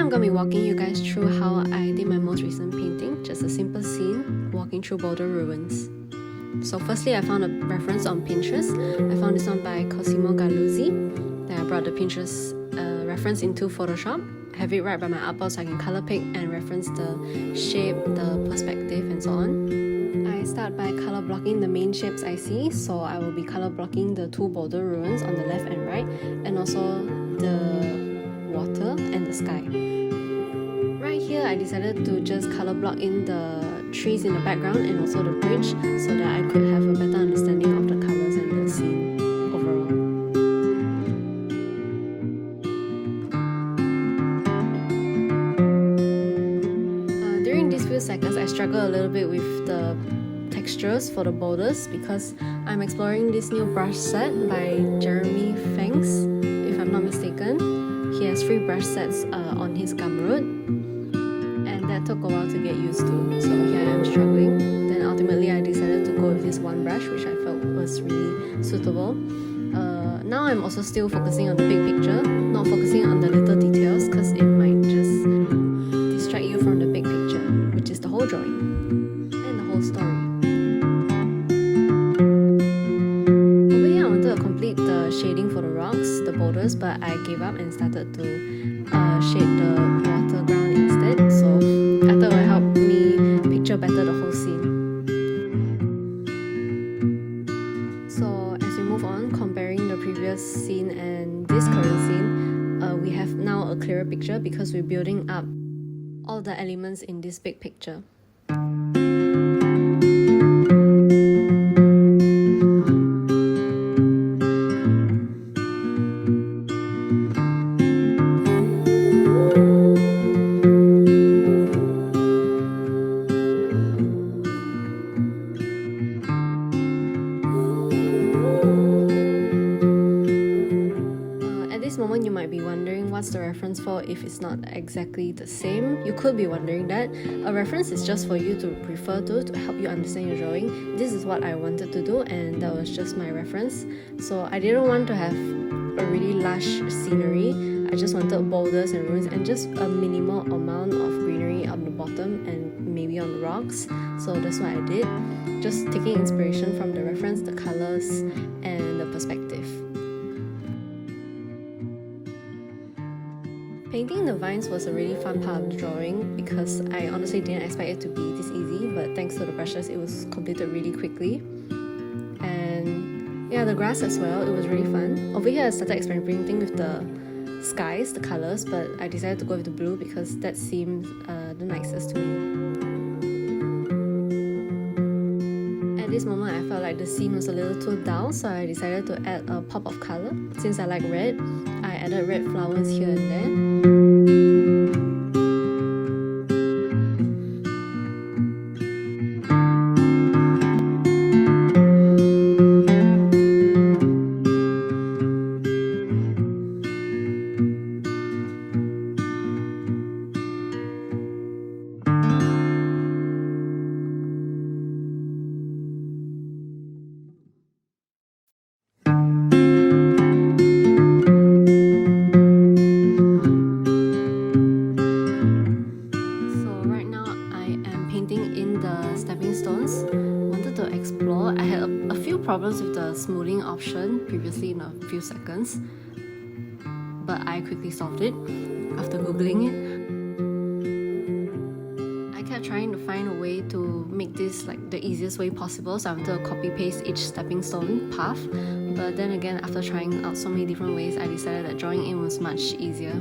I'm going to be walking you guys through how I did my most recent painting, just a simple scene, walking through Boulder ruins. So firstly, I found a reference on Pinterest. I found this one by Cosimo Galluzzi. Then I brought the Pinterest reference into Photoshop. I have it right by my artboard so I can color pick and reference the shape, the perspective, and so on. I start by color blocking the main shapes I see, so I will be color blocking the two Boulder ruins on the left and right, and also the water and the sky. Right here, I decided to just color block in the trees in the background and also the bridge so that I could have a better understanding of the colors and the scene overall. During these few seconds, I struggle a little bit with the textures for the boulders because I'm exploring this new brush set by Jeremy Fengs, if I'm not mistaken. He has 3 brush sets on his Gumroad, and that took a while to get used to, so here I am struggling. Then ultimately I decided to go with this one brush which I felt was really suitable. Now I'm also still focusing on the big picture, not focusing on the little details because it might just distract you from the big picture, which is the whole drawing and the whole story. Shading for the rocks, the boulders, but I gave up and started to shade the water ground instead, so I thought it would help me picture better the whole scene. So as we move on, comparing the previous scene and this current scene, we have now a clearer picture because we're building up all the elements in this big picture. Moment, you might be wondering what's the reference for if it's not exactly the same. You could be wondering that. A reference is just for you to refer to help you understand your drawing. This is what I wanted to do and that was just my reference. So I didn't want to have a really lush scenery. I just wanted boulders and ruins and just a minimal amount of greenery on the bottom and maybe on the rocks. So that's what I did. Just taking inspiration from the reference, the colors, and the perspective. Painting the vines was a really fun part of the drawing because I honestly didn't expect it to be this easy, but thanks to the brushes it was completed really quickly. And yeah, the grass as well, it was really fun. Over here I started experimenting with the skies, the colors, but I decided to go with the blue because that seemed the nicest to me. At this moment I felt like the scene was a little too dull, so I decided to add a pop of color. Since I like red, I added red flowers here and there. I had a few problems with the smoothing option previously in a few seconds, but I quickly solved it after googling it. I kept trying to find a way to make this like the easiest way possible, so I wanted to copy paste each stepping stone path, but then again after trying out so many different ways I decided that drawing in was much easier.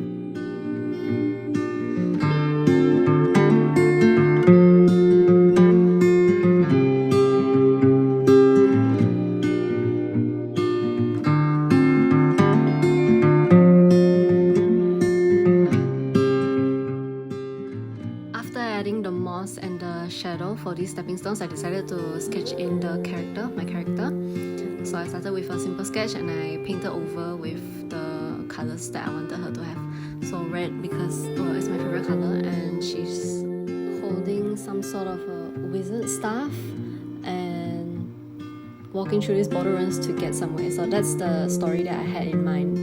And the shadow for these stepping stones, I decided to sketch in the character, my character. So I started with a simple sketch and I painted over with the colors that I wanted her to have. So red because it's my favorite color, and she's holding some sort of a wizard staff and walking through these border runs to get somewhere. So that's the story that I had in mind.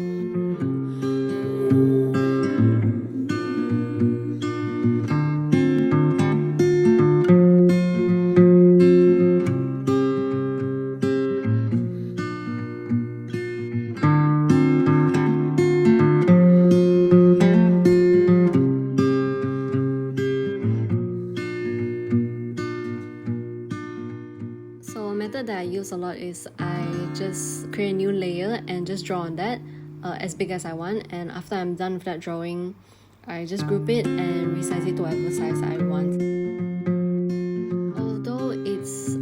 use a lot is I just create a new layer and just draw on that as big as I want, and after I'm done with that drawing, I just group it and resize it to whatever size I want. Although it's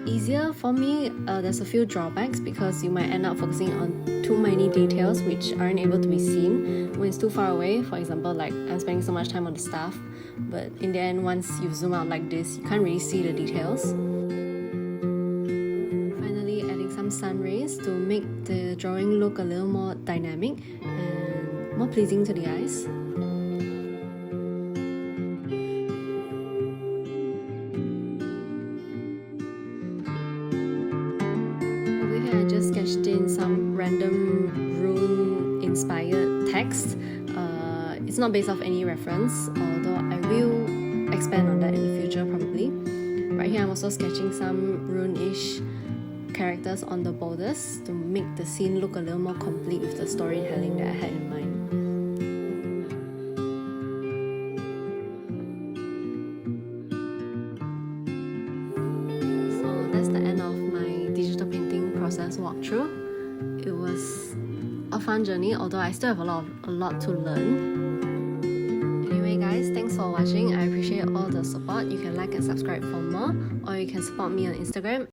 easier for me, there's a few drawbacks because you might end up focusing on too many details which aren't able to be seen when it's too far away. For example, like I'm spending so much time on the staff, but in the end, once you zoom out like this, you can't really see the details. Finally, adding some sun rays to make the drawing look a little more dynamic and more pleasing to the eyes. I just sketched in some random rune-inspired text. It's not based off any reference, although I will expand on that in the future probably. Right here I'm also sketching some rune-ish characters on the borders to make the scene look a little more complete with the storytelling that I had in mind. So that's the end of my digital painting process walkthrough. It was a fun journey, although I still have a lot to learn. Anyway guys, thanks for watching. I appreciate all the support. You can like and subscribe for more, or you can support me on Instagram